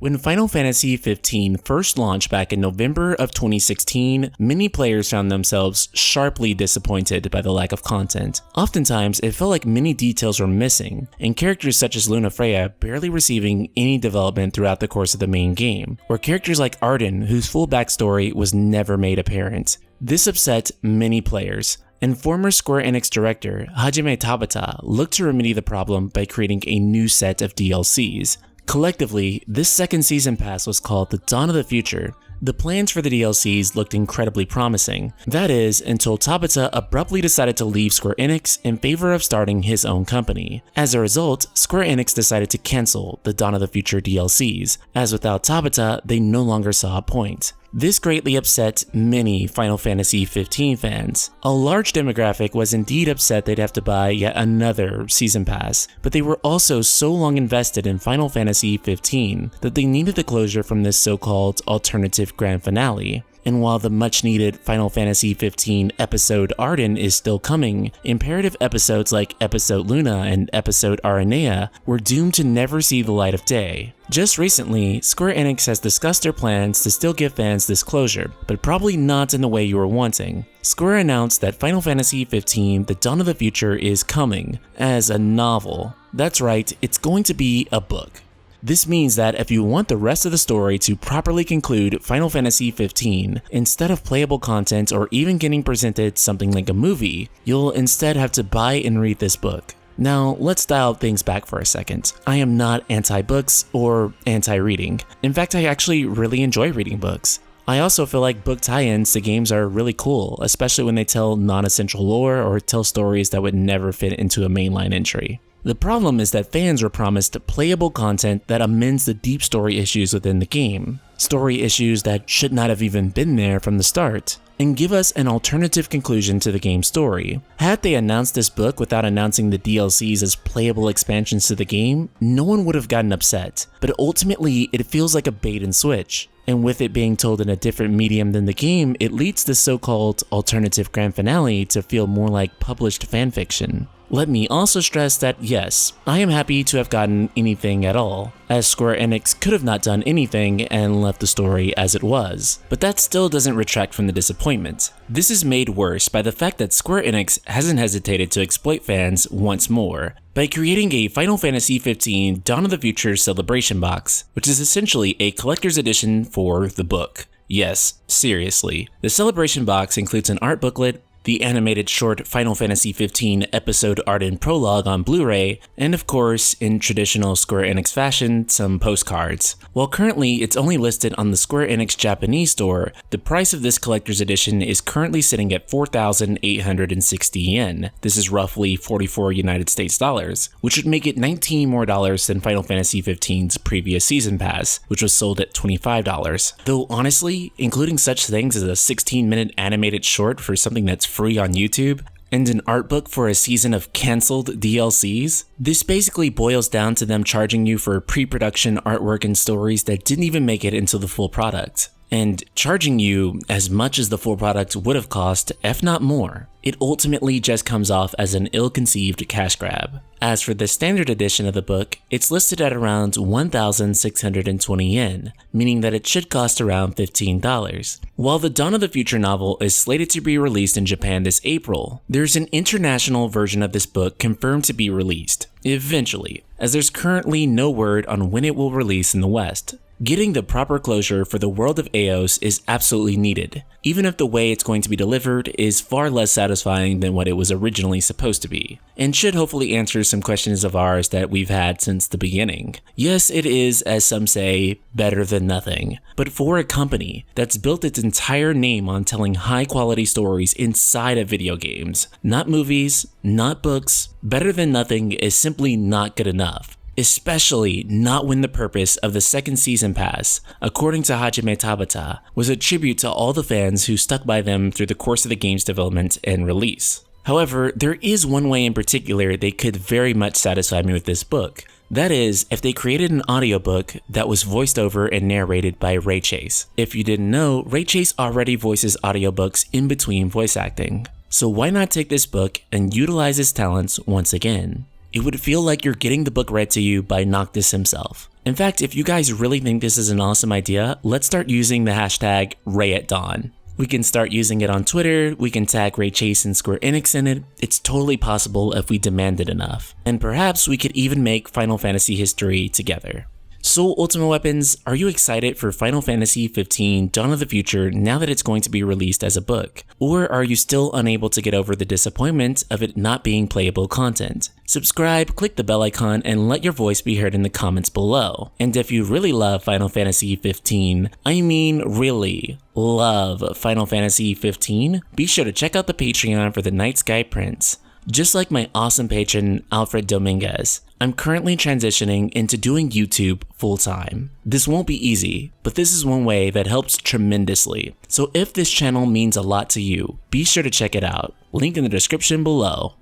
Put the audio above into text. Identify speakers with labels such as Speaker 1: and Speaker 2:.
Speaker 1: When Final Fantasy XV first launched back in November of 2016, many players found themselves sharply disappointed by the lack of content. Oftentimes, it felt like many details were missing, and characters such as Luna Freya barely receiving any development throughout the course of the main game, or characters like Arden, whose full backstory was never made apparent. This upset many players, and former Square Enix director Hajime Tabata looked to remedy the problem by creating a new set of DLCs. Collectively, this second season pass was called The Dawn of the Future. The plans for the DLCs looked incredibly promising. That is, until Tabata abruptly decided to leave Square Enix in favor of starting his own company. As a result, Square Enix decided to cancel the Dawn of the Future DLCs, as without Tabata, they no longer saw a point. This greatly upset many Final Fantasy XV fans. A large demographic was indeed upset they'd have to buy yet another season pass, but they were also so long invested in Final Fantasy XV that they needed the closure from this so-called alternative grand finale. And while the much-needed Final Fantasy XV episode Arden is still coming, imperative episodes like Episode Luna and Episode Aranea were doomed to never see the light of day. Just recently, Square Enix has discussed their plans to still give fans this closure, but probably not in the way you were wanting. Square announced that Final Fantasy XV The Dawn of the Future is coming as a novel. That's right, it's going to be a book. This means that if you want the rest of the story to properly conclude Final Fantasy XV, instead of playable content or even getting presented something like a movie, you'll instead have to buy and read this book. Now, let's dial things back for a second. I am not anti-books or anti-reading. In fact, I actually really enjoy reading books. I also feel like book tie-ins to games are really cool, especially when they tell non-essential lore or tell stories that would never fit into a mainline entry. The problem is that fans were promised playable content that amends the deep story issues within the game, story issues that should not have even been there from the start, and give us an alternative conclusion to the game's story. Had they announced this book without announcing the DLCs as playable expansions to the game, no one would have gotten upset, but ultimately it feels like a bait and switch. And with it being told in a different medium than the game, it leads the so-called alternative grand finale to feel more like published fanfiction. Let me also stress that yes, I am happy to have gotten anything at all, as Square Enix could have not done anything and left the story as it was. But that still doesn't retract from the disappointment. This is made worse by the fact that Square Enix hasn't hesitated to exploit fans once more, by creating a Final Fantasy XV Dawn of the Future celebration box, which is essentially a collector's edition for the book. Yes, seriously. The celebration box includes an art booklet, the animated short Final Fantasy XV episode Arden prologue on Blu-ray, and of course, in traditional Square Enix fashion, some postcards. While currently it's only listed on the Square Enix Japanese store, the price of this collector's edition is currently sitting at 4,860 yen. This is roughly 44 United States dollars, which would make it $19 more than Final Fantasy XV's previous season pass, which was sold at $25. Though honestly, including such things as a 16-minute animated short for something that's free on YouTube, and an art book for a season of cancelled DLCs? This basically boils down to them charging you for pre-production artwork and stories that didn't even make it into the full product, and charging you as much as the full product would have cost, if not more. It ultimately just comes off as an ill-conceived cash grab. As for the standard edition of the book, it's listed at around 1,620 yen, meaning that it should cost around $15. While the Dawn of the Future novel is slated to be released in Japan this April, there's an international version of this book confirmed to be released, eventually, as there's currently no word on when it will release in the West. Getting the proper closure for the world of Eos is absolutely needed, even if the way it's going to be delivered is far less satisfying than what it was originally supposed to be, and should hopefully answer some questions of ours that we've had since the beginning. Yes, it is, as some say, better than nothing, but for a company that's built its entire name on telling high-quality stories inside of video games, not movies, not books, better than nothing is simply not good enough. Especially not when the purpose of the second season pass, according to Hajime Tabata, was a tribute to all the fans who stuck by them through the course of the game's development and release. However, there is one way in particular they could very much satisfy me with this book. That is, if they created an audiobook that was voiced over and narrated by Ray Chase. If you didn't know, Ray Chase already voices audiobooks in between voice acting. So why not take this book and utilize his talents once again? It would feel like you're getting the book read to you by Noctis himself. In fact, if you guys really think this is an awesome idea, let's start using the hashtag #RayAtDawn. We can start using it on Twitter, we can tag Ray Chase and Square Enix in it. It's totally possible if we demand it enough. And perhaps we could even make Final Fantasy history together. So Ultimate Weapons, are you excited for Final Fantasy XV Dawn of the Future now that it's going to be released as a book? Or are you still unable to get over the disappointment of it not being playable content? Subscribe, click the bell icon, and let your voice be heard in the comments below. And if you really love Final Fantasy XV, I mean really love Final Fantasy XV, be sure to check out the Patreon for the Night Sky Prince. Just like my awesome patron, Alfred Dominguez, I'm currently transitioning into doing YouTube full-time. This won't be easy, but this is one way that helps tremendously. So if this channel means a lot to you, be sure to check it out. Link in the description below.